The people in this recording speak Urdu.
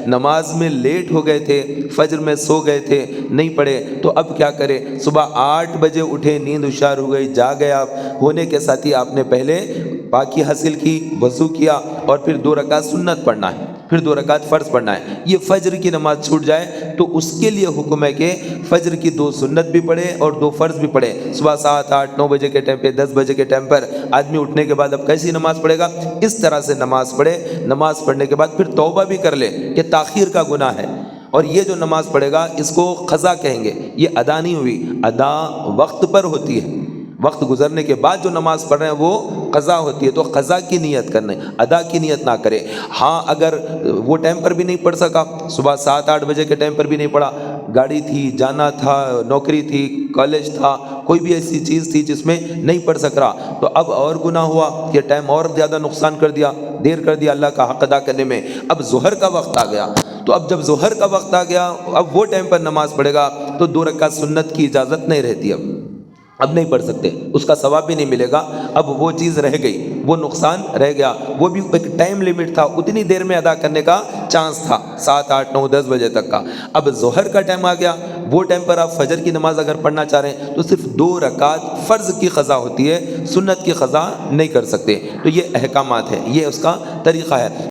نماز میں لیٹ ہو گئے تھے، فجر میں سو گئے تھے، نہیں پڑھے، تو اب کیا کرے؟ صبح 8 بجے اٹھے، نیند ہوشیار ہو گئی، جاگ گئے آپ، ہونے کے ساتھ ہی آپ نے پہلے پاکی حاصل کی، وضو کیا، اور پھر 2 رکعت سنت پڑھنا ہے، پھر 2 رکعت فرض پڑھنا ہے۔ یہ فجر کی نماز چھوٹ جائے تو اس کے لیے حکم ہے کہ فجر کی 2 سنت بھی پڑھے اور 2 فرض بھی پڑھے۔ صبح 7، 8، 9 بجے کے ٹائم پہ، 10 بجے کے ٹائم پر آدمی اٹھنے کے بعد اب کیسی نماز پڑھے گا؟ اس طرح سے نماز پڑھے، نماز پڑھنے کے بعد پھر توبہ بھی کر لے کہ تاخیر کا گناہ ہے، اور یہ جو نماز پڑھے گا اس کو قضا کہیں گے، یہ ادا نہیں ہوئی، ادا وقت پر ہوتی ہے، وقت گزرنے کے بعد جو نماز پڑھ رہے ہیں وہ قضا ہوتی ہے، تو قضا کی نیت کرنے، ادا کی نیت نہ کرے۔ ہاں اگر وہ ٹائم پر بھی نہیں پڑھ سکا، صبح 7، 8 بجے کے ٹائم پر بھی نہیں پڑھا، گاڑی تھی، جانا تھا، نوکری تھی، کالج تھا، کوئی بھی ایسی چیز تھی جس میں نہیں پڑھ سک رہا، تو اب اور گناہ ہوا کہ ٹائم اور زیادہ نقصان کر دیا، دیر کر دیا اللہ کا حق ادا کرنے میں۔ اب ظہر کا وقت آ گیا، تو اب جب ظہر کا وقت آ گیا، اب وہ ٹائم پر نماز پڑھے گا تو 2 رکعت سنت کی اجازت نہیں رہتی، اب نہیں پڑھ سکتے، اس کا ثواب بھی نہیں ملے گا، اب وہ چیز رہ گئی، وہ نقصان رہ گیا، وہ بھی ایک ٹائم لیمٹ تھا، اتنی دیر میں ادا کرنے کا چانس تھا، 7، 8، 9، 10 بجے تک کا۔ اب ظہر کا ٹائم آ گیا، وہ ٹائم پر آپ فجر کی نماز اگر پڑھنا چاہ رہے ہیں تو صرف 2 رکعت فرض کی قضا ہوتی ہے، سنت کی قضا نہیں کر سکتے۔ تو یہ احکامات ہیں، یہ اس کا طریقہ ہے۔